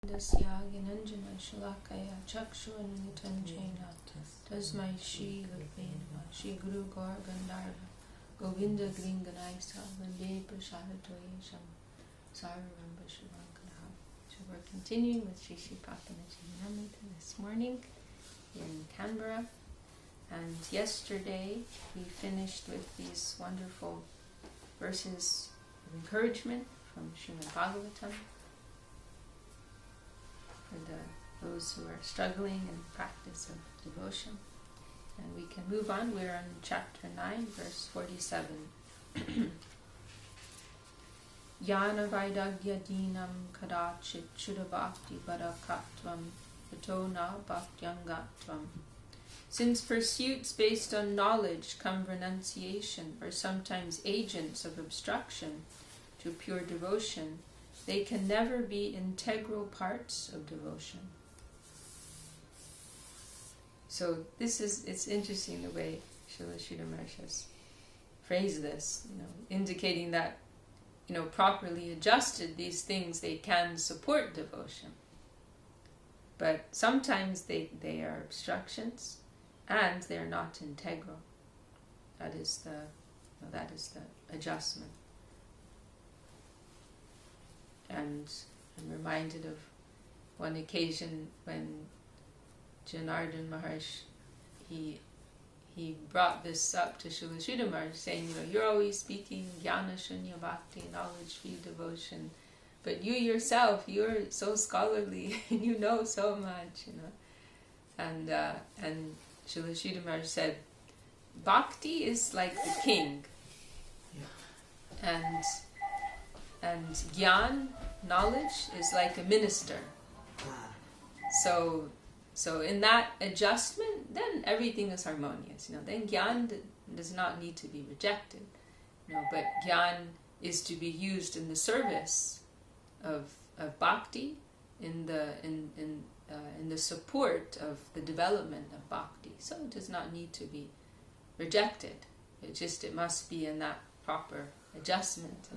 Dasya Ginanjana Shalakaya Chakshunanitan Chena Tasmai Shri Lupena Shri Guru Gaur Gandharva Govinda Gringanaisa Vande Prashadatoyesham Sarvamba Shivankaraha. So we're continuing with Sri Sri Prapanna-jivanamritam this morning here in Canberra. And yesterday we finished with these wonderful verses of encouragement from Srimad Bhagavatam for those who are struggling in the practice of devotion. And we can move on. We're on chapter 9, verse 47. Yana Vaidagya Dinam Kadachit Chudabhakti Barakatvam Patona Bhaktyangatvam. Since pursuits based on knowledge come renunciation, or sometimes agents of obstruction to pure devotion, they can never be integral parts of devotion. So it's interesting the way Srila Sridhar Maharaj has phrased this, indicating that, properly adjusted, these things, they can support devotion. But sometimes they are obstructions, and they are not integral. That is the adjustment. And I'm reminded of one occasion when Janardhan Maharaj, he brought this up to Srila Sridhar Maharaj, saying, you're always speaking jnana shunya bhakti, knowledge-free devotion, but you yourself, you're so scholarly and you know so much, And Srila Sridhar Maharaj said, bhakti is like the king, and gyan, knowledge, is like a minister. So in that adjustment, then everything is harmonious. Then gyan does not need to be rejected. But gyan is to be used in the service of bhakti, in the support of the development of bhakti. So it does not need to be rejected. It must be in that proper adjustment.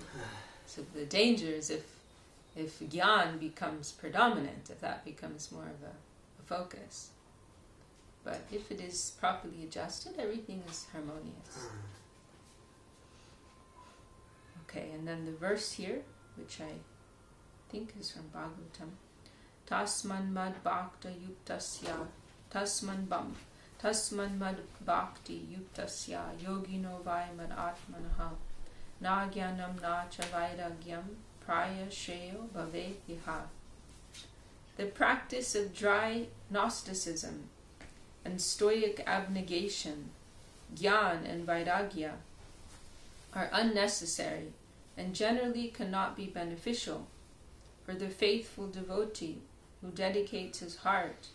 So the danger is if gyan becomes predominant, if that becomes more of a focus. But if it is properly adjusted, everything is harmonious. Okay, and then the verse here, which I think is from Bhagavatam. Tasman mad bhakta yuktasya, tasman mad bhakti yuktasya, yogino vaimad atmanaha, na jnanam na cha vairagyam, praya shreyo bhavet viha. The practice of dry Gnosticism and stoic abnegation, jnana and vairagya, are unnecessary and generally cannot be beneficial for the faithful devotee who dedicates his heart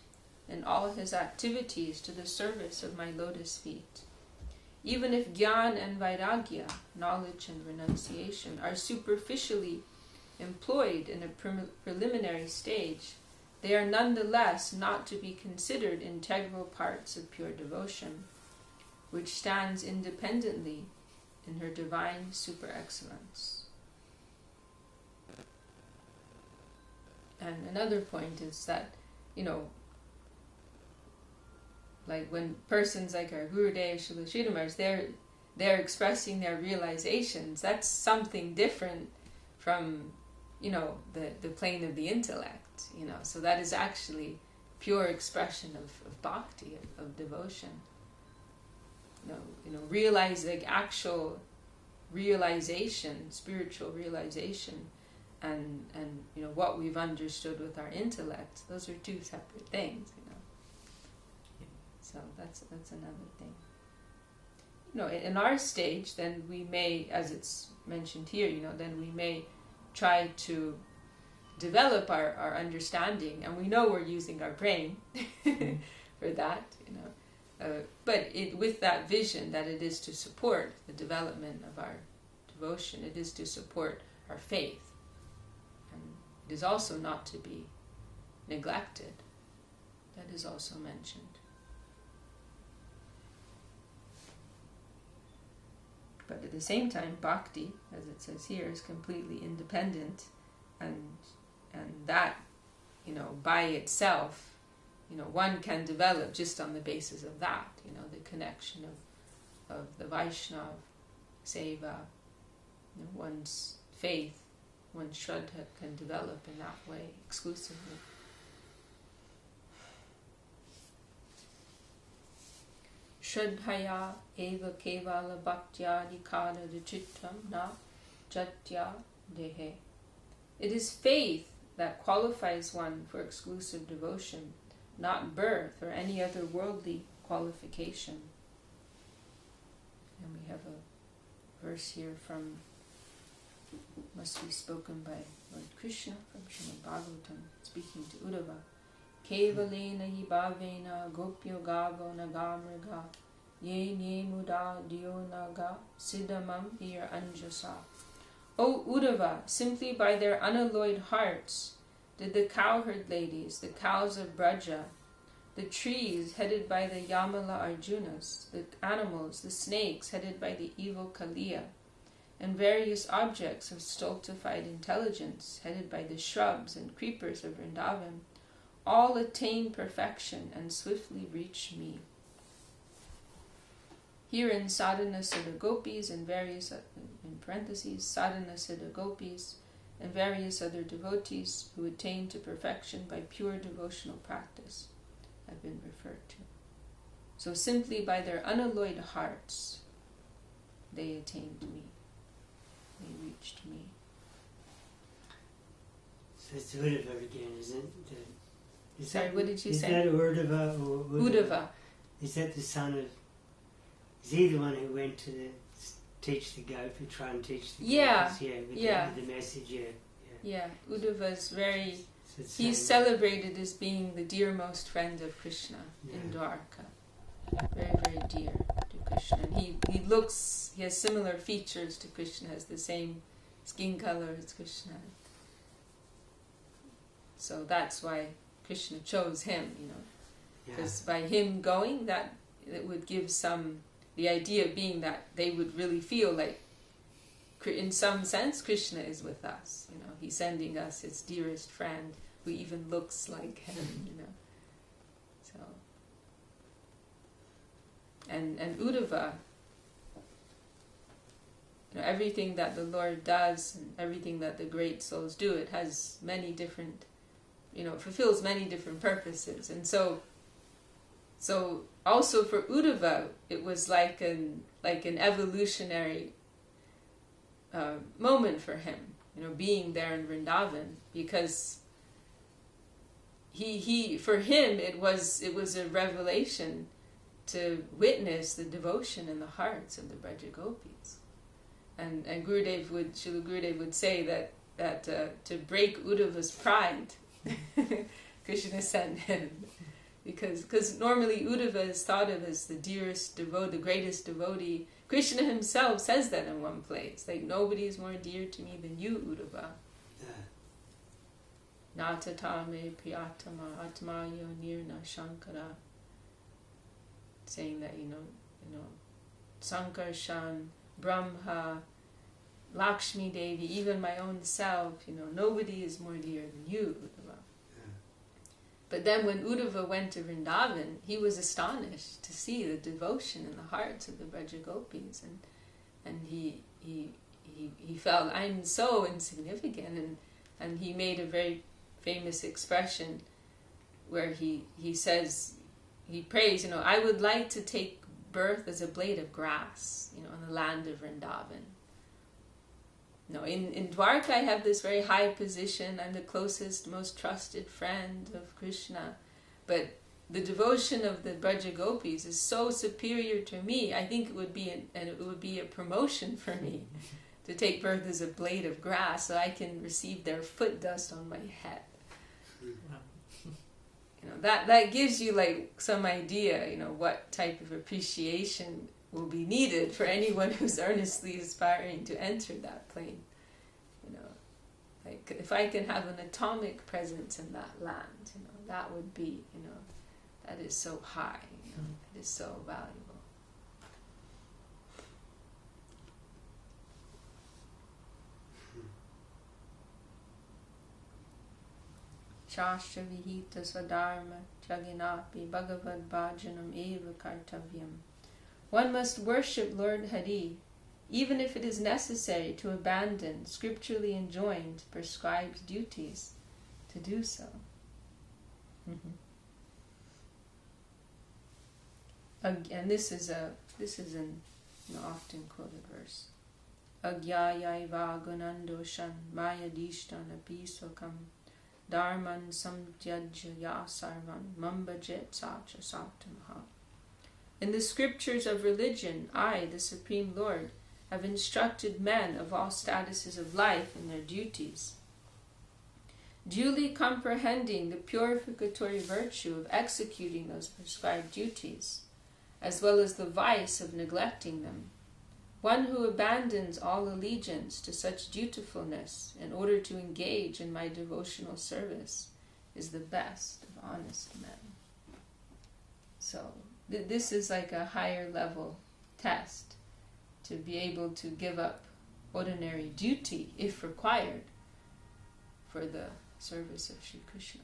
and all his activities to the service of my lotus feet. Even if jnana and vairagya, knowledge and renunciation, are superficially employed in a preliminary stage, they are nonetheless not to be considered integral parts of pure devotion, which stands independently in her divine super-excellence. And another point is that, like when persons like our Gurudev, Srila Sridhar Maharaj, they're expressing their realizations, that's something different from, the plane of the intellect, So that is actually pure expression of bhakti, of devotion. Actual realization, spiritual realization, and what we've understood with our intellect, those are two separate things, So that's another thing. In our stage, then we may, as it's mentioned here, then we may try to develop our understanding, and we know we're using our brain for that, but with that vision that it is to support the development of our devotion, it is to support our faith, and it is also not to be neglected. That is also mentioned. But at the same time, bhakti, as it says here, is completely independent, and that by itself, one can develop just on the basis of that, the connection of the Vaishnava, Seva, one's faith, one's Shraddha can develop in that way exclusively. Shraddhaya eva kevala bhaktya dikara chittam na jatya dehe. It is faith that qualifies one for exclusive devotion, not birth or any other worldly qualification. And we have a verse here from, must be spoken by Lord Krishna from Srimad Bhagavatam, speaking to Uddhava. Kevalena hi bhavena gopyo gavo nagamriga ye nye muda diyo naga siddhamam ir anjasa. O Uddhava, simply by their unalloyed hearts did the cowherd ladies, the cows of Braja, the trees headed by the Yamala Arjunas, the animals, the snakes headed by the evil Kaliya, and various objects of stultified intelligence headed by the shrubs and creepers of Vrindavan, all attain perfection and swiftly reach me. Here in Sadhana Siddha Gopis and various, in parentheses, Sadhana Siddha Gopis and various other devotees who attain to perfection by pure devotional practice have been referred to. So simply by their unalloyed hearts, they attained me. They reached me. So it's Uddhava again, isn't it? Sorry, what did you say? Is that Uddhava or Uddhava. Is that the son of... Is he the one who went to teach the goat, to try and teach the goats? Yeah, with the message, Yeah, Uddhava is very... So he's celebrated as being the dearmost friend of Krishna in Dwarka. Very, very dear to Krishna. And he has similar features to Krishna, has the same skin color as Krishna. So that's why Krishna chose him, because by him going, that it would give the idea being that they would really feel like, in some sense, Krishna is with us. He's sending us his dearest friend, who even looks like him. So, and Uddhava, everything that the Lord does and everything that the great souls do, it has many different, fulfills many different purposes. And so also for Uddhava, it was like an evolutionary moment for him, being there in Vrindavan, because for him it was a revelation to witness the devotion in the hearts of the Braja Gopis. And Srila Gurudev would say that to break Uddhava's pride, Krishna sent him. Because normally Uddhava is thought of as the dearest devotee, the greatest devotee. Krishna himself says that in one place, like, nobody is more dear to me than you, Uddhava. Natatame priyatama atmayo nirna shankara. Saying that, Sankarshan, Brahma, Lakshmi Devi, even my own self, nobody is more dear than you, Uddhava. But then when Uddhava went to Vrindavan, he was astonished to see the devotion in the hearts of the Braja Gopis, and he felt, I'm so insignificant, and he made a very famous expression where he says, he prays, I would like to take birth as a blade of grass, in the land of Vrindavan. In Dwarka I have this very high position. I'm the closest, most trusted friend of Krishna. But the devotion of the Braja Gopis is so superior to me. I think it would be a promotion for me to take birth as a blade of grass, so I can receive their foot dust on my head. That gives you some idea, what type of appreciation will be needed for anyone who's earnestly aspiring to enter that plane. If I can have an atomic presence in that land, that would be, that is so high, it is so valuable. shastra vihita swadharma jaginapi bhagavad bhajanam eva kartavyam. One must worship Lord Hari, even if it is necessary to abandon scripturally enjoined prescribed duties to do so. And this is an often quoted verse. Agyayaiva gunandoshan mayadishtan apiswakam dharman samtyajya yasarvan mambajet sacha saptamaha. In the scriptures of religion, I, the Supreme Lord, have instructed men of all statuses of life in their duties. Duly comprehending the purificatory virtue of executing those prescribed duties, as well as the vice of neglecting them, one who abandons all allegiance to such dutifulness in order to engage in my devotional service is the best of honest men. So, this is like a higher level test, to be able to give up ordinary duty, if required, for the service of Sri Krishna.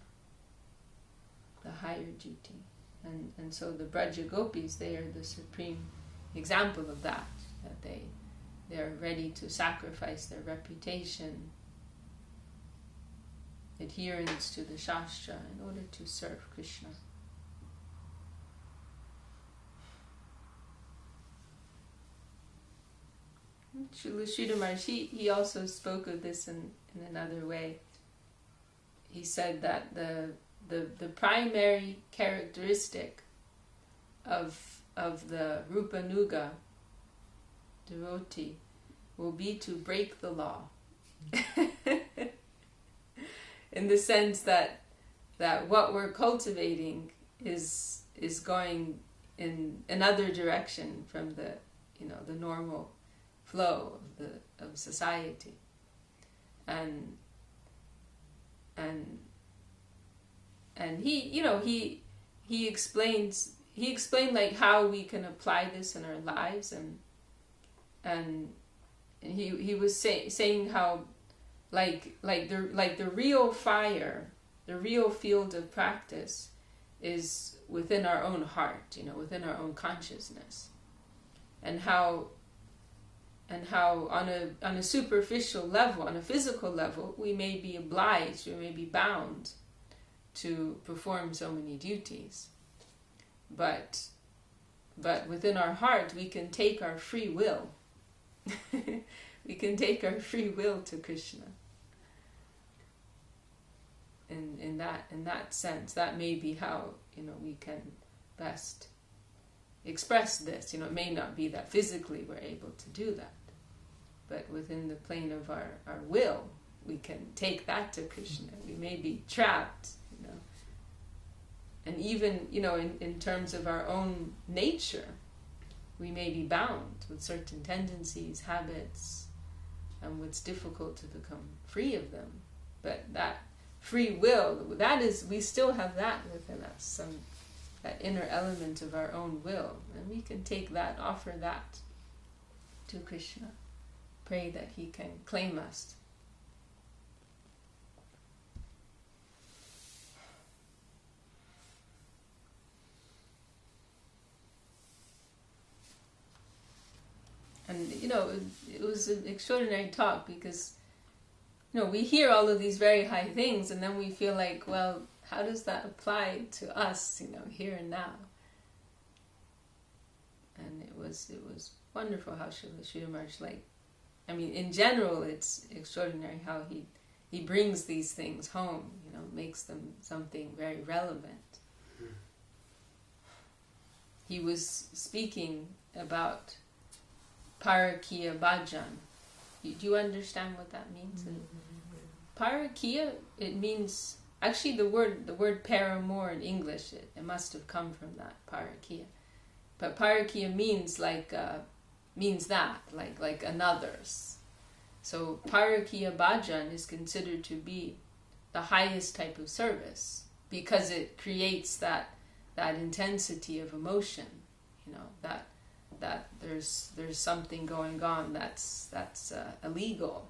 The higher duty. And so the Braja Gopis, they are the supreme example of that they are ready to sacrifice their reputation, adherence to the Shastra in order to serve Krishna. Sridhar Maharaj, he also spoke of this in another way. He said that the primary characteristic of the Rupanuga devotee will be to break the law. In the sense that what we're cultivating is going in another direction from the normal flow of society, and he explained like how we can apply this in our lives, and he was saying how like the real fire, the real field of practice is within our own heart, within our own consciousness, and how on a superficial level, on a physical level, we may be obliged, we may be bound to perform so many duties, but within our heart we can take our free will. We can take our free will to Krishna. In that sense, that may be how we can best express this. It may not be that physically we're able to do that, but within the plane of our will, we can take that to Krishna. We may be trapped, and even in terms of our own nature, we may be bound with certain tendencies, habits, and it's difficult to become free of them. But that free will, we still have that within us, that inner element of our own will, and we can take that, offer that to Krishna, pray that he can claim us. And it was an extraordinary talk, because we hear all of these very high things, and then we feel like, well, how does that apply to us, here and now? And it was wonderful how Sridhar Maharaj, in general, it's extraordinary how he brings these things home, makes them something very relevant. He was speaking about Parakiya Bhajan. Do you understand what that means? Parakiya, it means, actually the word paramour in English, it must have come from that, Parakiya. But Parakiya means like another's. So Parakiya Bhajan is considered to be the highest type of service, because it creates that intensity of emotion, that there's something going on that's illegal,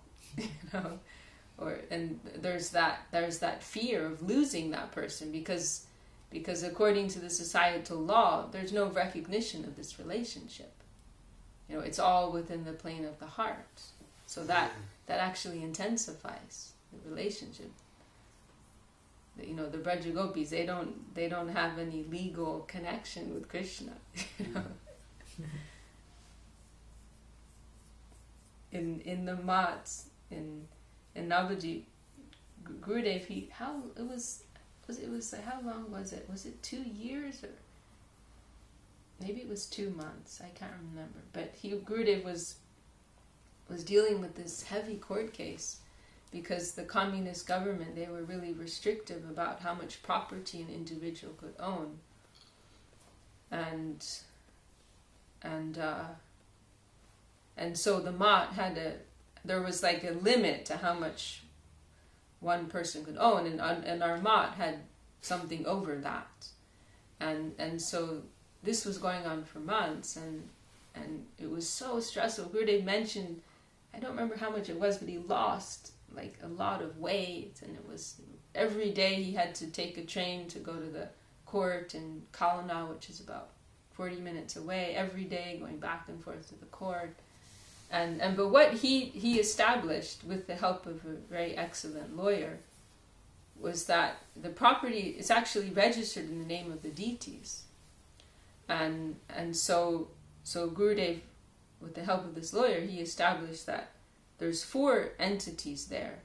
and there's that fear of losing that person because according to the societal law, there's no recognition of this relationship. It's all within the plane of the heart. So that actually intensifies the relationship. The Braja Gopis, they don't have any legal connection with Krishna. In the mats in Navadvip, Gurudev, how long was it? Was it 2 years or maybe it was 2 months? I can't remember. But Gurudev was dealing with this heavy court case because the communist government, they were really restrictive about how much property an individual could own, and so the mat there was like a limit to how much one person could own, and our mat had something over that, and so this was going on for months, and it was so stressful. Gurudev mentioned, I don't remember how much it was, but he lost like a lot of weight, and it was every day he had to take a train to go to the court in Kalana, which is about 40 minutes away, every day going back and forth to the court. But what he established with the help of a very excellent lawyer was that the property is actually registered in the name of the deities, and so Gurudev, with the help of this lawyer, he established that there's 4 entities there.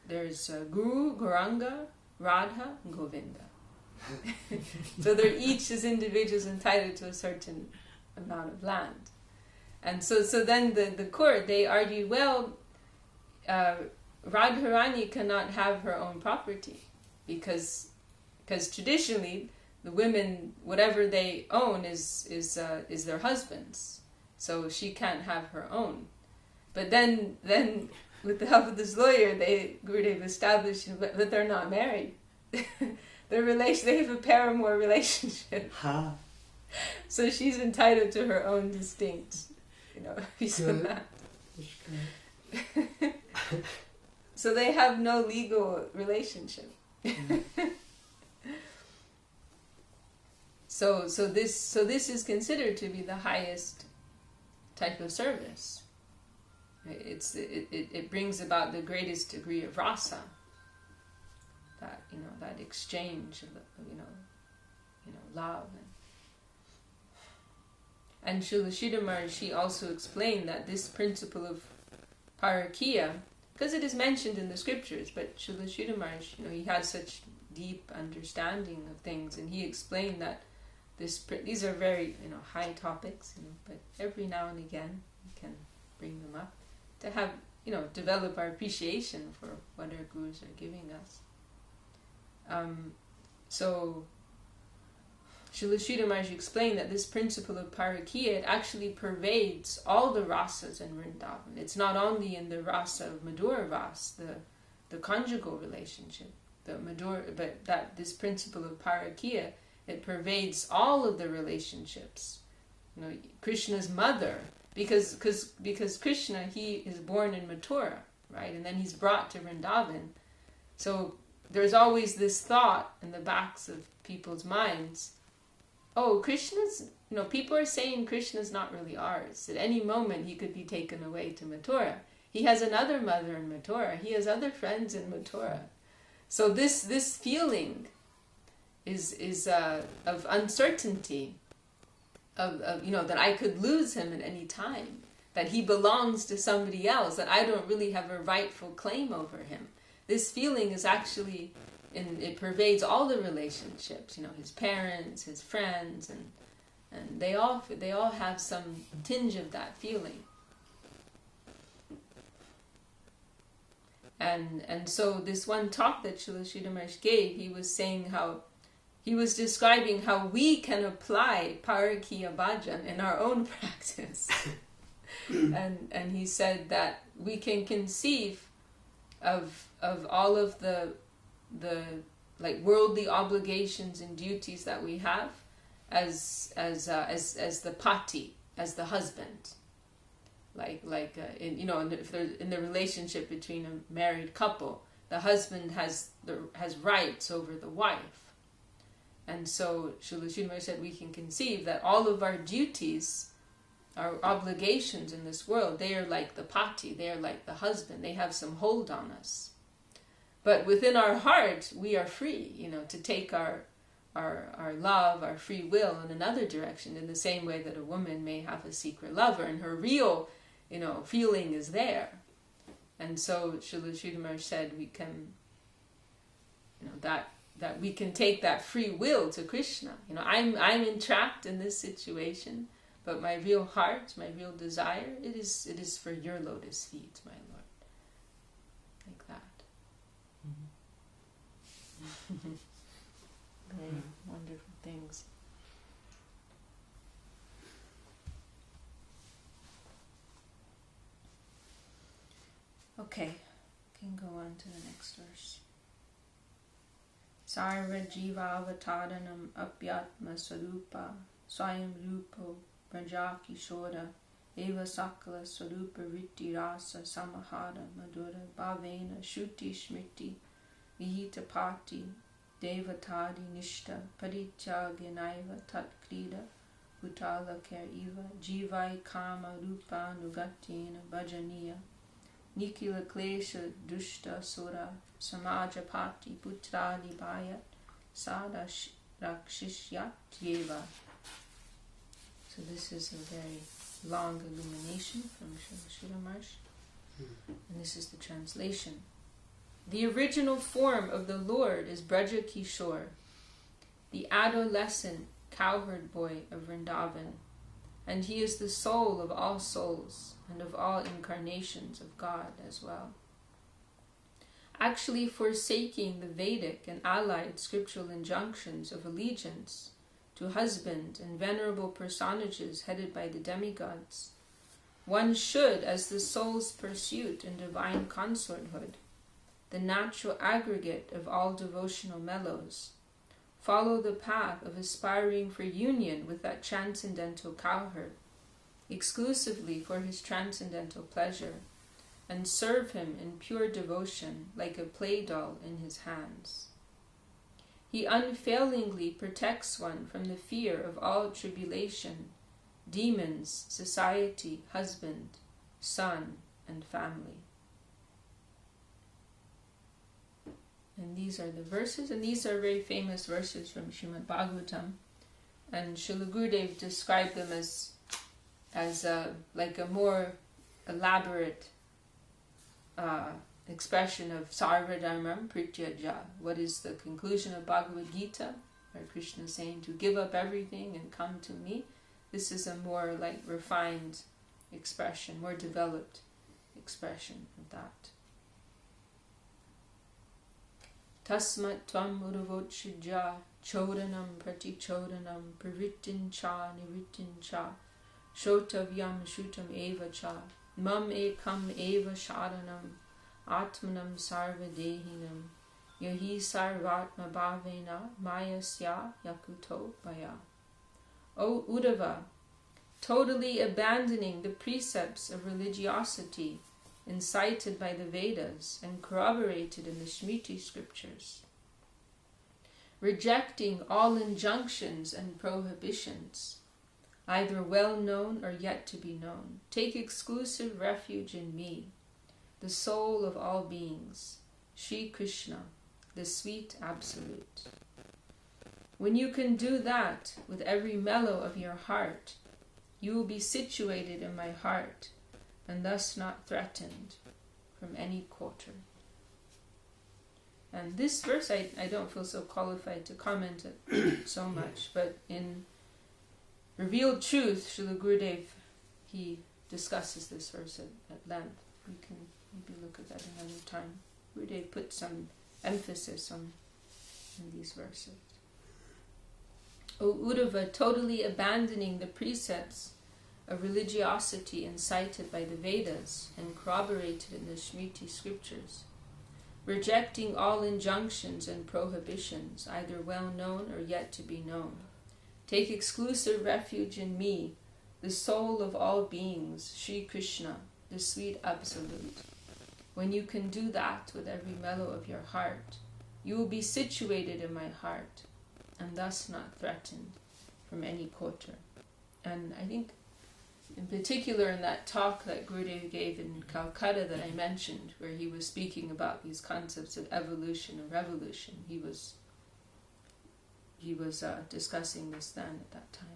There's Guru, Gauranga, Radha, and Govinda. So they're each as individuals entitled to a certain amount of land. And so then the court, they argued, well, Radharani cannot have her own property because traditionally the women, whatever they own is their husband's, so she can't have her own. But then with the help of this lawyer, Gurudev established that they're not married. They have a paramour relationship. Huh. So she's entitled to her own distinct, piece of land. So they have no legal relationship. So this is considered to be the highest type of service. It brings about the greatest degree of rasa. That exchange of love. And Srila Sridhar Maharaj also explained that this principle of parakya, because it is mentioned in the scriptures, but Srila Sridhar Maharaj, he had such deep understanding of things, and he explained that these are very high topics, but every now and again we can bring them up to have develop our appreciation for what our gurus are giving us. So Srila Sridhar Maharaj explained that this principle of parakya, it actually pervades all the rasas in Vrindavan. It's not only in the rasa of Madhura Ras, the conjugal relationship, but that this principle of parakya, it pervades all of the relationships. Krishna's mother, because Krishna, he is born in Mathura, right, and then he's brought to Vrindavan. So there's always this thought in the backs of people's minds, Krishna's, people are saying Krishna's not really ours. At any moment he could be taken away to Mathura. He has another mother in Mathura. He has other friends in Mathura. So this feeling is of uncertainty, of that I could lose him at any time, that he belongs to somebody else, that I don't really have a rightful claim over him. This feeling is actually, it pervades all the relationships, his parents, his friends, and they all have some tinge of that feeling. And so this one talk that Srila Sridhar Maharaj gave, he was describing how we can apply parakya bhajan in our own practice. and he said that we can conceive of all of the like worldly obligations and duties that we have as the pati, as the husband. if there's in the relationship between a married couple, the husband has rights over the wife. And so Srila Sri Maharaj said we can conceive that all of our duties, our obligations in this world, they are like the pati, they are like the husband, they have some hold on us. But within our heart, we are free, to take our love, our free will in another direction, in the same way that a woman may have a secret lover and her real, feeling is there. And so Srila Sri Maharaj said we can, that we can take that free will to Krishna. I'm entrapped in this situation, but my real heart, my real desire, it is for your lotus feet, my Lord. Like that. Very wonderful things. Okay, can go on to the next verse. Sarva jiva avataranam apyatma swarupa swayam rupo brajakishora eva sakala swarupa ritti rasa samahara madura bhavena shuti smriti vihita pati devatadi nishta parityagyanaiva tat krida utala eva jivai kama rupa nugatina bhajaniya nikila klesha dushta sura samajapati putradi bhayat sada rakshishyat yeva. So this is a very long illumination from Srila Sri Maharaj, and this is the translation. The original form of the Lord is Braja Kishore, the adolescent cowherd boy of Vrindavan, and he is the soul of all souls and of all incarnations of God as well. Actually forsaking the Vedic and allied scriptural injunctions of allegiance to husband and venerable personages headed by the demigods, one should, as the soul's pursuit in divine consorthood, the natural aggregate of all devotional mellows, follow the path of aspiring for union with that transcendental cowherd, exclusively for his transcendental pleasure, and serve him in pure devotion like a play doll in his hands. He unfailingly protects one from the fear of all tribulation, demons, society, husband, son, and family. And these are the verses, and these are very famous verses from Srimad Bhagavatam. And Srila Gurudev described them as like a more elaborate expression of Sarva Dharmam Prityaja. What is the conclusion of Bhagavad Gita, where Krishna is saying to give up everything and come to me. This is a more refined expression, more developed expression of that. Tasmat tvam udavochija chodanam pratichodanam pravrittin cha nivrittin cha shotavyam shutam eva cha mam ekam eva sharanam atmanam sarva dehinam yahi sarvatma bhavena mayasya yakuto bhaya. O Uddhava, totally abandoning the precepts of religiosity incited by the Vedas and corroborated in the Smriti scriptures, rejecting all injunctions and prohibitions, either well known or yet to be known, take exclusive refuge in me, the soul of all beings, Sri Krishna, the sweet Absolute. When you can do that with every mellow of your heart, you will be situated in my heart, and thus not threatened from any quarter. And this verse, I don't feel so qualified to comment it so much, but in Revealed Truth, Srila Gurudev, he discusses this verse at length. We can maybe look at that another time. Gurudev put some emphasis on these verses. O Uddhava, totally abandoning the precepts of religiosity incited by the Vedas and corroborated in the Smriti scriptures, rejecting all injunctions and prohibitions, either well known or yet to be known, take exclusive refuge in me, the soul of all beings, Sri Krishna, the sweet absolute. When you can do that with every mellow of your heart, you will be situated in my heart, and thus not threatened from any quarter. And I think, in particular, in that talk that Gurudev gave in Calcutta that I mentioned, where he was speaking about these concepts of evolution and revolution, he was discussing this then at that time.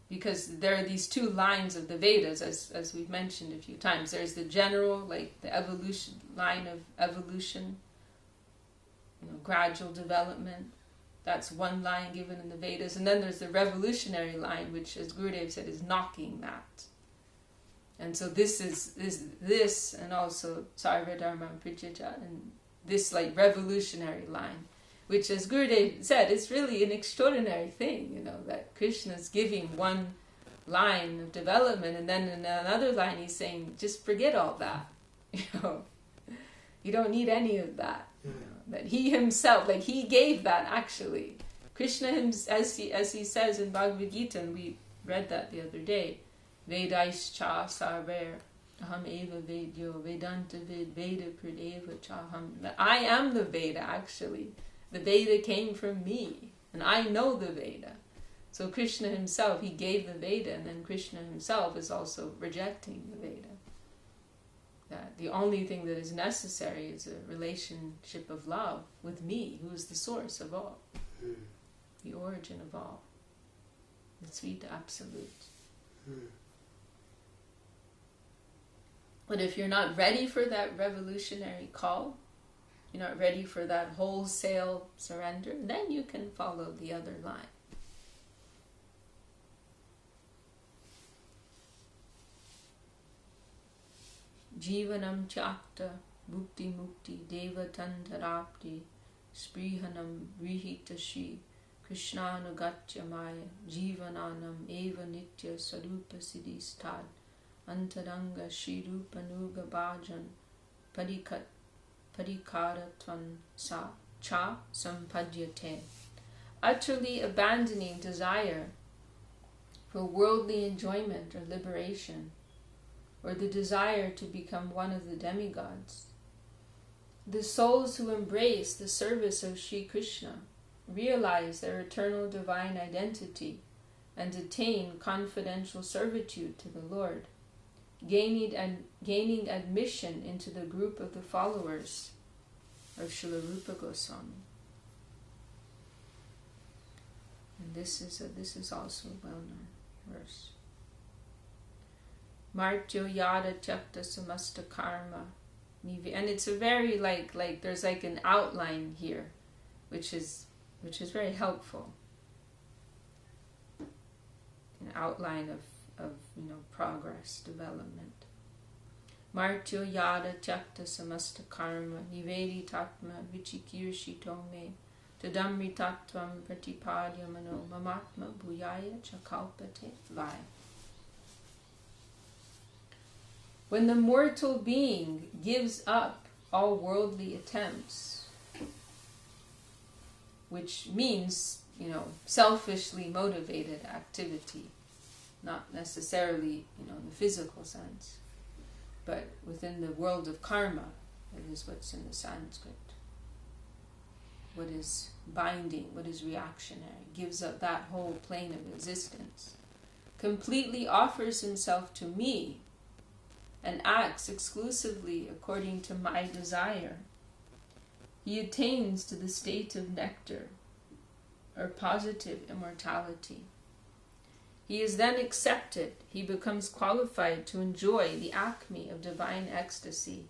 Because there are these two lines of the Vedas, as we've mentioned a few times. There's the general, like the evolution line of evolution, gradual development. That's one line given in the Vedas. And then there's the revolutionary line, which, as Gurudev said, is knocking that. And so this, and also Sarva Dharma Prajaja, and this like revolutionary line, which, as Gurudev said, is really an extraordinary thing, that Krishna's giving one line of development, and then in another line he's saying, just forget all that. You don't need any of that. That he himself, like he gave that actually. Krishna, as he says in Bhagavad Gita, and we read that the other day, Vedaischa sarver aham eva vedyo vedanta veda krid eva chaham. I am the Veda actually. The Veda came from me, and I know the Veda. So Krishna himself, he gave the Veda, and then Krishna himself is also rejecting the Veda. That the only thing that is necessary is a relationship of love with me, who is the source of all, the origin of all, the sweet absolute. But if you're not ready for that revolutionary call, you're not ready for that wholesale surrender, then you can follow the other line. Jivanam chakta bhukti mukti devatantarapti sprihanam rihita shri krishnanugatya maya jivananam eva nitya sarupa siddhistad antaranga shri rupanuga bhajan parikaratvan sa cha sampadyate. Utterly abandoning desire for worldly enjoyment or liberation, or the desire to become one of the demigods. The souls who embrace the service of Sri Krishna realize their eternal divine identity and attain confidential servitude to the Lord, gaining admission into the group of the followers of Srila Rupa Goswami. And this is also a well-known verse. Martyo yada chakta samasta karma. And it's a very like there's like an outline here, which is very helpful. An outline of progress, development. Martyo yada chakta samasta karma nivedi tatma vichikirshitome tadamri tattvam pratipadya mano mamatma bhuyaya chakalpate vai. When the mortal being gives up all worldly attempts, which means, selfishly motivated activity, not necessarily, in the physical sense, but within the world of karma, that is what's in the Sanskrit. What is binding, what is reactionary, gives up that whole plane of existence, completely offers himself to me, and acts exclusively according to my desire, he attains to the state of nectar, or positive immortality. He is then accepted, he becomes qualified to enjoy the acme of divine ecstasy,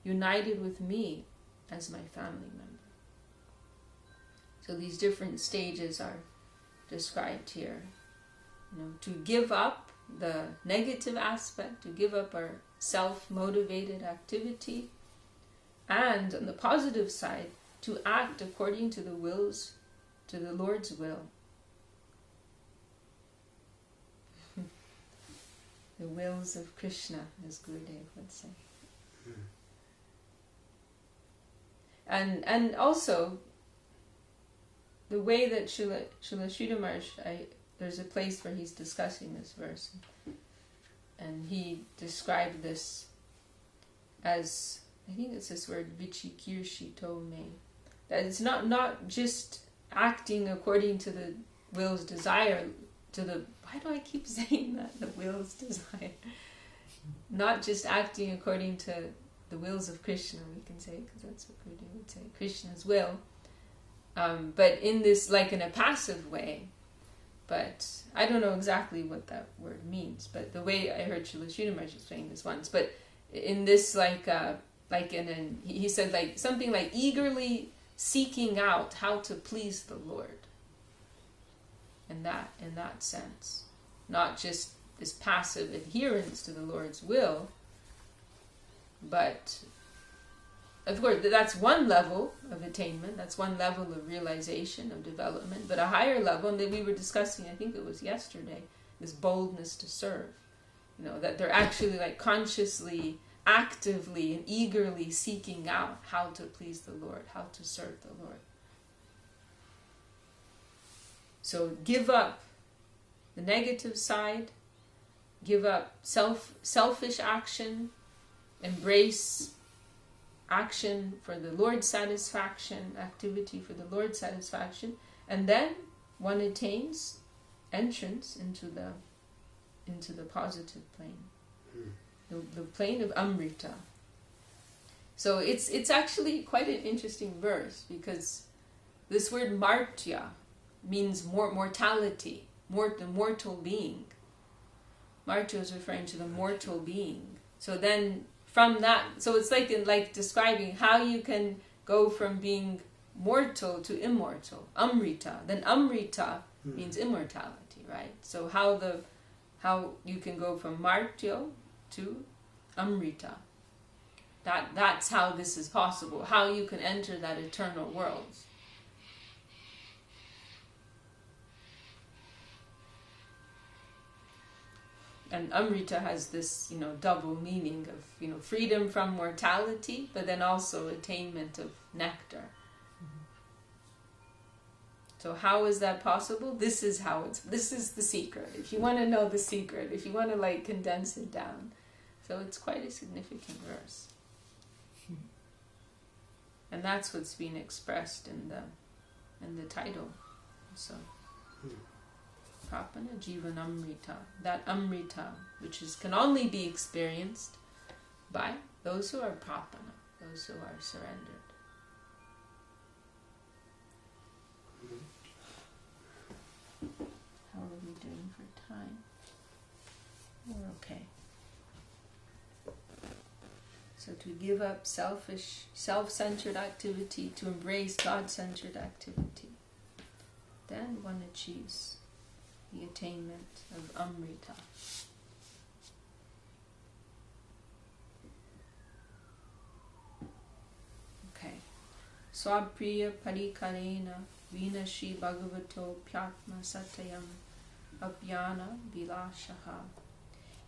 united with me as my family member. So these different stages are described here. To give up the negative aspect, to give up our self-motivated activity, and on the positive side, to act according to the Lord's will. The wills of Krishna, as Gurudev would say. And also, the way that Srila Sridhar Maharaj there's a place where he's discussing this verse, and he described this as, I think it's this word, vichikirshi tome, that it's not just acting according to the will's desire, why do I keep saying that, the will's desire? Not just acting according to the wills of Krishna, we can say, because that's what Guru would say, Krishna's will, but in this, like in a passive way. But I don't know exactly what that word means, but the way I heard Srila Sridhar Maharaj explain this once, but in this, he said like something like eagerly seeking out how to please the Lord. In that sense, not just this passive adherence to the Lord's will, but of course that's one level of attainment, that's one level of realization, of development, but a higher level, and that we were discussing, I think it was yesterday, this boldness to serve, that they're actually like consciously, actively and eagerly seeking out how to please the Lord, how to serve the Lord. So give up the negative side, give up selfish action, embrace action for the Lord's satisfaction, activity for the Lord's satisfaction, and then one attains entrance into the positive plane, the plane of Amrita. So it's actually quite an interesting verse, because this word martya means mortality, the mortal being. Martya is referring to the mortal being. So then from that, so it's like describing how you can go from being mortal to immortal, Amrita. Then Amrita means immortality, right? So how you can go from martya to Amrita. That's how this is possible. How you can enter that eternal world. And Amrita has this, double meaning of, freedom from mortality, but then also attainment of nectar. So how is that possible? This is the secret. If you want to know the secret, if you want to condense it down. So it's quite a significant verse. And that's what's being expressed in the title. So Prapanna-jivanamrtam, that Amrita, which can only be experienced by those who are Prapanna, those who are surrendered. How are we doing for time? We're okay. So to give up selfish, self-centered activity, to embrace God-centered activity, then one achieves the attainment of Amrita. Okay. Swapriya parikarena vinashi bhagavato pyatma satayam apyana vilashaha.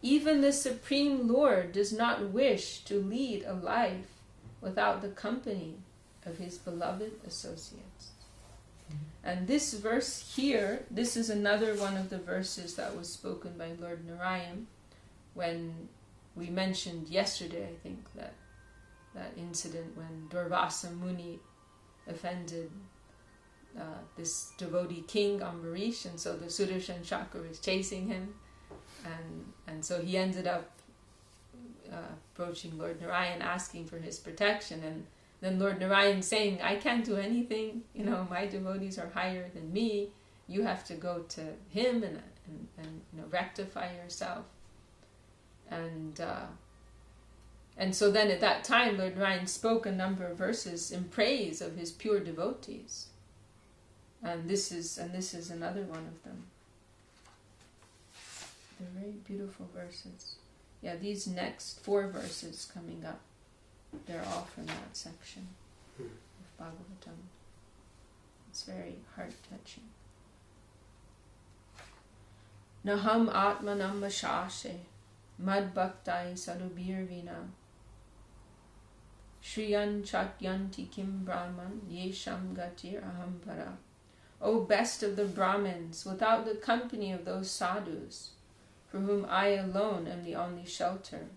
Even the Supreme Lord does not wish to lead a life without the company of his beloved associates. And this verse here, this is another one of the verses that was spoken by Lord Narayan when we mentioned yesterday, I think, that incident when Durvasa Muni offended this devotee king Ambarish, and so the Sudarshan Chakra was chasing him, and so he ended up approaching Lord Narayan asking for his protection, and then Lord Narayan saying, I can't do anything, my devotees are higher than me, you have to go to him and rectify yourself. And so then at that time Lord Narayan spoke a number of verses in praise of his pure devotees. And this is another one of them. They're very beautiful verses. Yeah, these next 4 verses coming up, they're all from that section of Bhagavatam. It's very heart-touching. Naham atmanam vashashe mad bhaktai sarubir vina shriyan chatyanti kim brahman yesham gatir aham para. O best of the Brahmins, without the company of those sadhus, for whom I alone am the only shelter,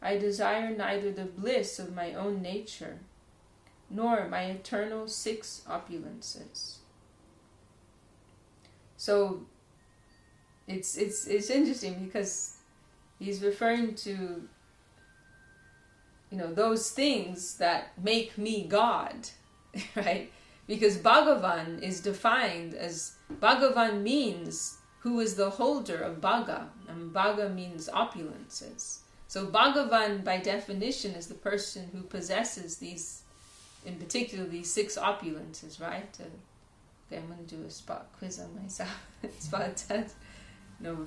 I desire neither the bliss of my own nature, nor my eternal 6 opulences. So it's interesting because he's referring to, those things that make me God, right? Because Bhagavan is defined as, Bhagavan means who is the holder of Bhaga, and Bhaga means opulences. So Bhagavan, by definition, is the person who possesses these, in particular, these 6 opulences, right? Okay, I'm going to do a spot quiz on myself. Spot test.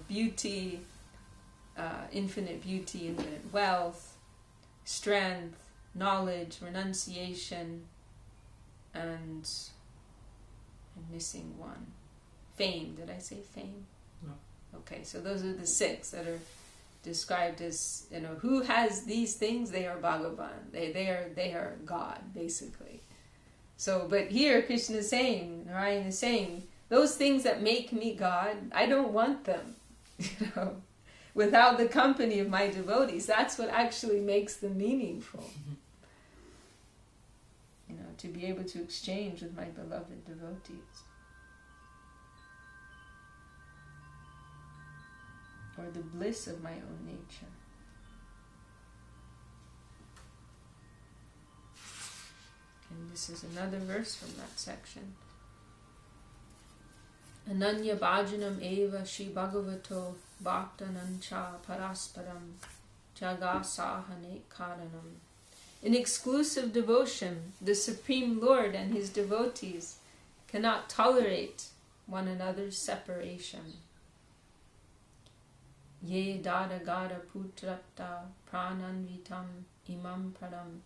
Beauty, infinite beauty, infinite wealth, strength, knowledge, renunciation, and I'm missing one. Fame. Did I say fame? No. Okay, so those are the 6 that are described as, who has these things? They are Bhagavan. They are God, basically. So, but here Krishna is saying, Narayan is saying, those things that make me God, I don't want them. Without the company of my devotees, that's what actually makes them meaningful. To be able to exchange with my beloved devotees. Or the bliss of my own nature. And this is another verse from that section. Ananya bhajanam eva Shri Bhagavato bhaktanancha parasparam jagasahane karanam. In exclusive devotion, the Supreme Lord and His devotees cannot tolerate one another's separation. Ye dada gada putrapta prananvitam imam param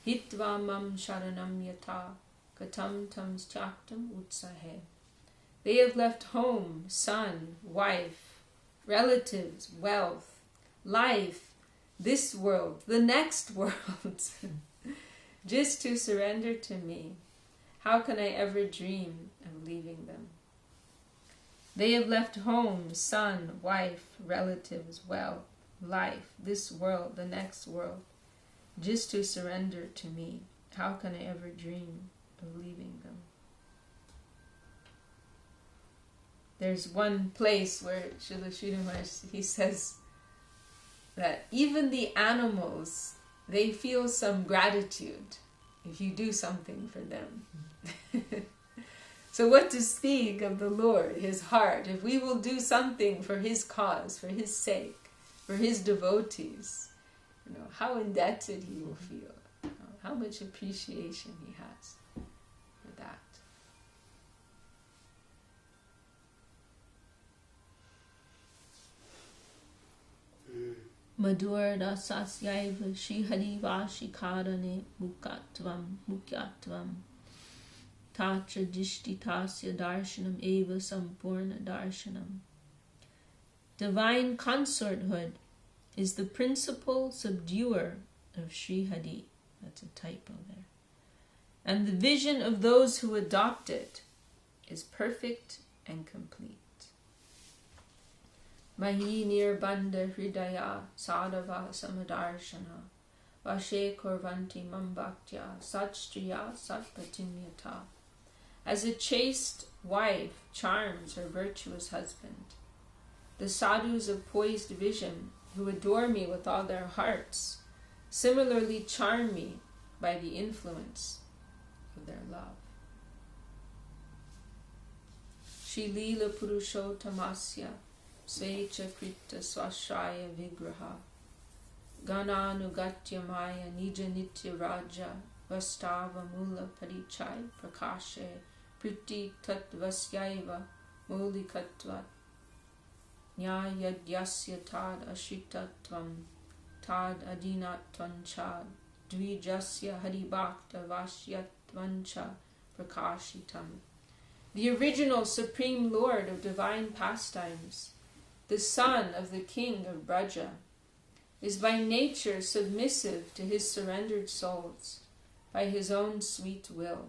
hitva mam sharanam yata katam tam staktam utsahe. They have left home, son, wife, relatives, wealth, life, this world, the next world, just to surrender to me. How can I ever dream of leaving them? They have left home, son, wife, relatives, wealth, life, this world, the next world, just to surrender to me. How can I ever dream of leaving them? There's one place where Srila Srinivas, he says that even the animals, they feel some gratitude if you do something for them. So what to speak of the Lord, His heart, if we will do something for His cause, for His sake, for His devotees, how indebted He will feel, how much appreciation He has for that. Madhurda sasyaiva Shri Hariva Shikarane Mukyatvam Tatra Dishtitasya Darshanam Eva Sampurna Darshanam. Divine consorthood is the principal subduer of Sri Hari. That's a typo there. And the vision of those who adopt it is perfect and complete. Mahi nirbandha hridaya sadhava samadarshana vashe korvanti mam bhaktya satstriya satpatimyata. As a chaste wife charms her virtuous husband, the sadhus of poised vision who adore me with all their hearts similarly charm me by the influence of their love. Shri Lila Purushottamasya Svecha Krita Swashraya Vigraha Gananugatya Maya Nija Nitya Raja Vastava Mula Parichai Prakashe Priti Tatvasyaiva Mulikatvat Nyayadyasya Tad Ashritatvam Tad Adinatvancha Dvijasya Haribhakta Vashyatvancha Prakashitam. The original Supreme Lord of divine pastimes, the son of the king of Braja, is by nature submissive to his surrendered souls by his own sweet will.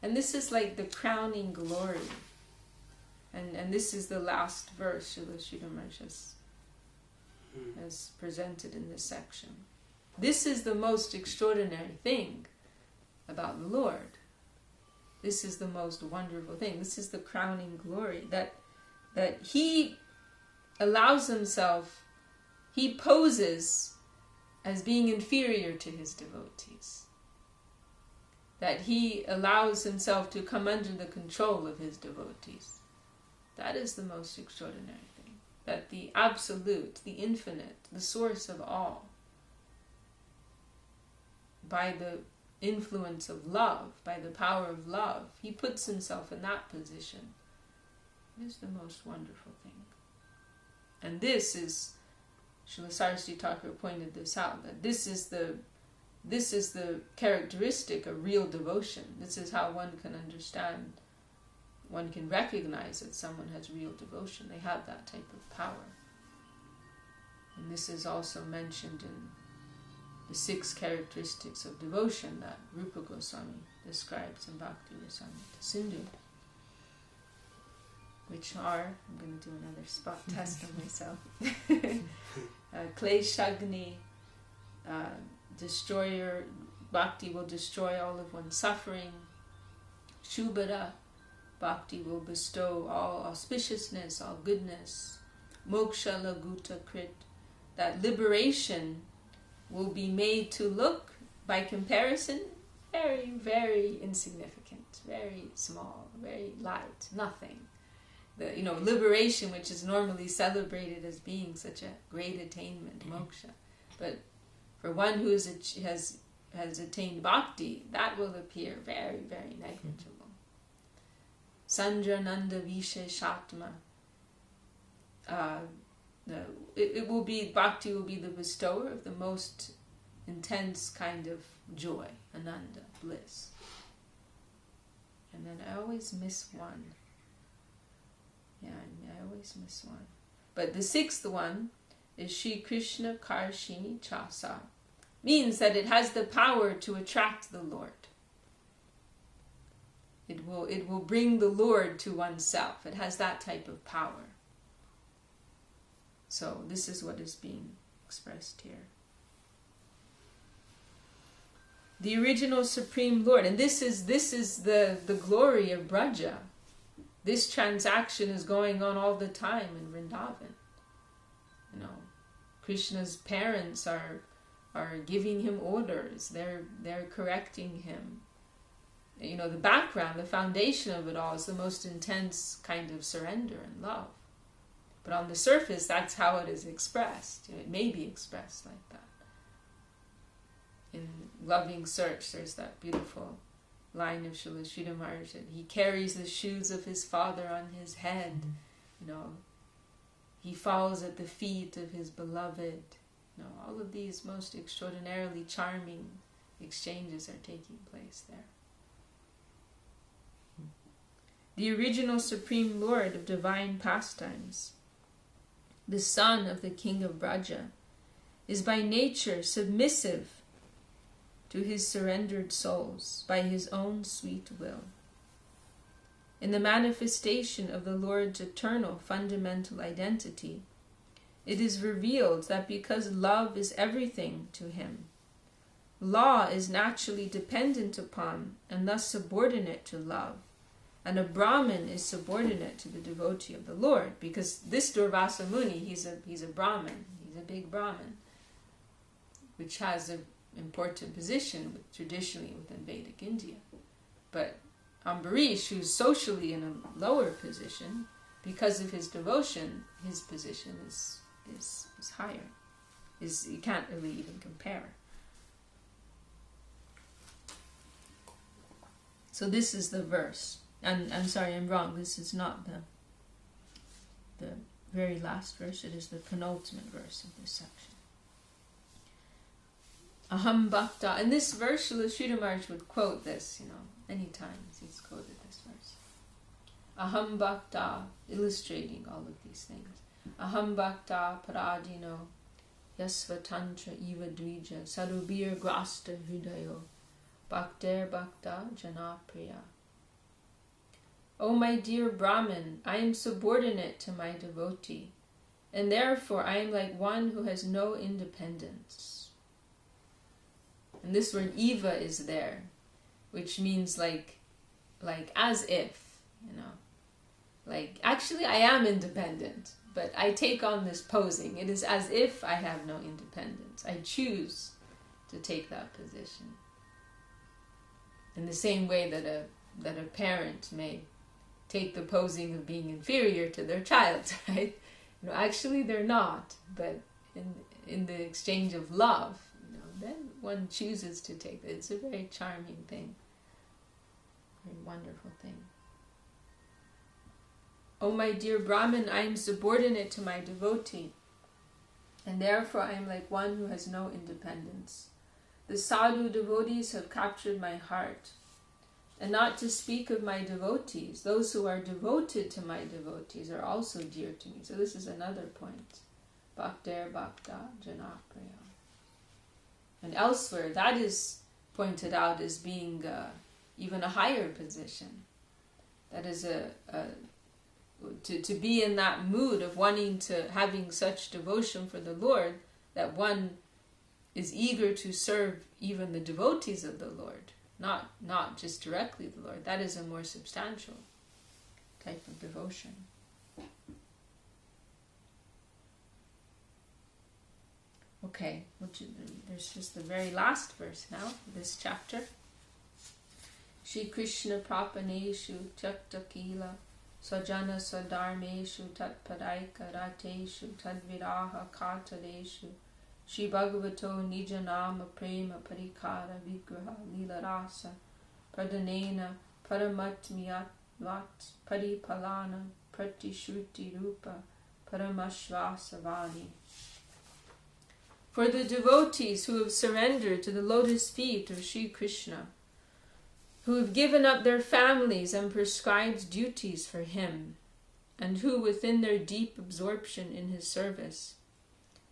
And this is like the crowning glory. And this is the last verse Srila Sridhar Maharaj has presented in this section. This is the most extraordinary thing about the Lord. This is the most wonderful thing. This is the crowning glory. That he allows himself, he poses as being inferior to his devotees. That he allows himself to come under the control of his devotees. That is the most extraordinary thing. That the absolute, the infinite, the source of all, by the influence of love, by the power of love, he puts himself in that position. It is the most wonderful thing. And this is, Srila Saraswati Thakur pointed this out, that this is the characteristic of real devotion. This is how one can understand, one can recognize that someone has real devotion. They have that type of power. And this is also mentioned in the 6 characteristics of devotion that Rupa Goswami describes in Bhakti Rasamrita Sindhu, which are, I'm going to do another spot test on myself, Kleshagni, destroyer, Bhakti will destroy all of one's suffering. Shubhara, Bhakti will bestow all auspiciousness, all goodness. Moksha Laguta Krit, that liberation will be made to look, by comparison, very, very insignificant, very small, very light, nothing. The liberation, which is normally celebrated as being such a great attainment, moksha, but for one who has attained bhakti, that will appear very, very negligible. Sanjananda Visheshatma. It will be, bhakti will be the bestower of the most intense kind of joy, ananda, bliss. And then I always miss one. Yeah, I always miss one. But the 6th one is Shri Krishna Karshini Chasa. Means that it has the power to attract the Lord. It will bring the Lord to oneself. It has that type of power. So this is what is being expressed here. The original Supreme Lord, and this is the glory of Braja. This transaction is going on all the time in Vrindavan. Krishna's parents are giving him orders. They're correcting him. The background, the foundation of it all is the most intense kind of surrender and love. But on the surface, that's how it is expressed. It may be expressed like that. In Loving Search, there's that beautiful line of Srila Sridhar Maharaj that he carries the shoes of his father on his head. He falls at the feet of his beloved. All of these most extraordinarily charming exchanges are taking place there. The original Supreme Lord of divine pastimes, the son of the king of Braja, is by nature submissive to his surrendered souls by his own sweet will. In the manifestation of the Lord's eternal fundamental identity, it is revealed that because love is everything to him, law is naturally dependent upon and thus subordinate to love, and a Brahmin is subordinate to the devotee of the Lord, because this Durvasa Muni, he's a Brahmin, he's a big Brahmin, which has an important position traditionally within Vedic India. But Ambarish, who's socially in a lower position, because of his devotion, his position is higher. You can't really even compare. So this is the verse. And I'm sorry, I'm wrong. This is not the very last verse. It is the penultimate verse of this section. Aham Bhakta. And this verse, Srila Sridhar Maharaj would quote this, many times he's quoted this verse. Aham Bhakta, illustrating all of these things. Aham Bhakta paradino yasvatantra eva dvija sarubir grasta hridayo bhakter bhakta janapriya O my dear Brahmin, I am subordinate to my devotee, and therefore I am like one who has no independence. And this word eva is there, which means like as if, like actually I am independent, but I take on this posing. It is as if I have no independence. I choose to take that position. In the same way that a parent may take the posing of being inferior to their child, right? Actually they're not, but in the exchange of love, then one chooses to take it. It's a very charming thing, very wonderful thing. O my dear Brahmin, I am subordinate to my devotee, and therefore I am like one who has no independence. The sadhu devotees have captured my heart. And not to speak of my devotees, those who are devoted to my devotees are also dear to me. So this is another point. Bhakter bhakta janapraya. And elsewhere, that is pointed out as being even a higher position. That is to be in that mood of having such devotion for the Lord, that one is eager to serve even the devotees of the Lord. Not just directly the Lord. That is a more substantial type of devotion. Okay, there's just the very last verse now, this chapter. Sri Krishna Prapanna-jivanamritam Tyaktakila Sajana Sadharmeshu Tatpadaika Rateshu Tadviraha Kataleshu Shri Bhagavato Nijanama Prema Parikara Vigraha Lila Rasa Pradanena Paramatmiyat Paripalana Pratishruti Rupa Paramashvasavani. For the devotees who have surrendered to the lotus feet of Sri Krishna, who have given up their families and prescribed duties for him, and who within their deep absorption in his service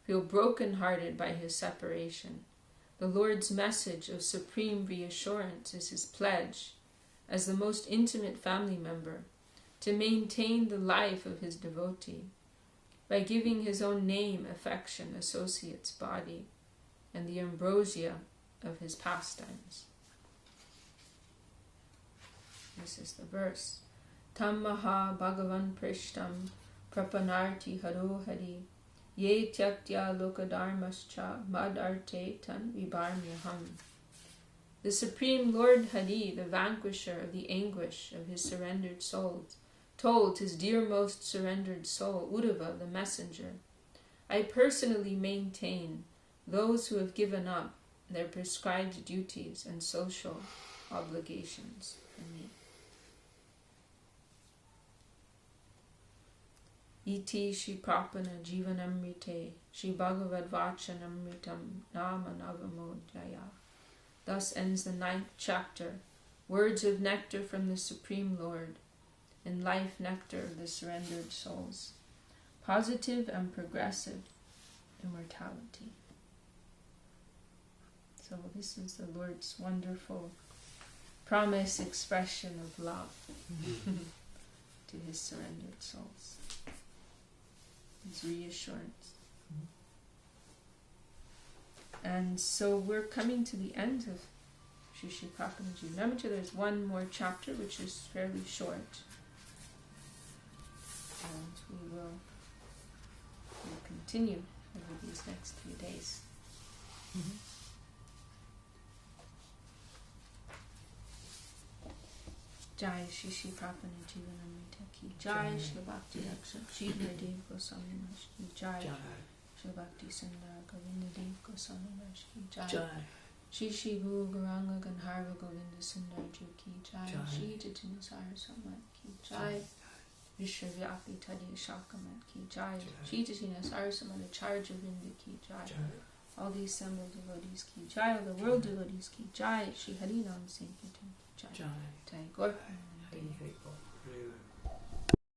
feel broken-hearted by his separation, the Lord's message of supreme reassurance is his pledge, as the most intimate family member, to maintain the life of his devotee, by giving his own name, affection, associates, body, and the ambrosia of his pastimes. This is the verse. Tam maha bhagavan prishtam prapanarti haro hari ye tyaktya lokadharmascha mad arte tan vibarmyaham. The Supreme Lord Hari, the vanquisher of the anguish of his surrendered souls, told his dearmost surrendered soul, Uddhava, the messenger, I personally maintain those who have given up their prescribed duties and social obligations for me. Iti Sri Prapanna-jivanamrtam Sri Bhagavad-vachanamritam Nama Navamodhyaya. Thus ends the 9th chapter, words of nectar from the Supreme Lord, and life nectar of the surrendered souls, positive and progressive immortality. So this is the Lord's wonderful promise expression of love to his surrendered souls. His reassurance. And so we're coming to the end of Sri Sri Prapanna-jivanamritam. There's one more chapter which is fairly short. And we will continue over these next few days. Jai Sri Sri Prapanna-jivanamritam ki Jai, Shri Bhakti Rakshak Shri Gurudev Goswami Maharaj ki Jai, Shri Bhakti Sundar Govinda Dev Goswami Maharaj ki Jai, Shri Shri Guru Gauranga Gandharva Govinda Sundar Ji ki Jai, Shri Chaitanya Saraswati ki Jai, Vishwavyapi Tadya Shakamat ki Jai, Shri Chaitanya Saraswati Acharya Vrinda ki Jai, all the assembled devotees ki Jai, all the world devotees ki Jai, Shri Harinam Sankirtan ki Jai, Jai Gaur.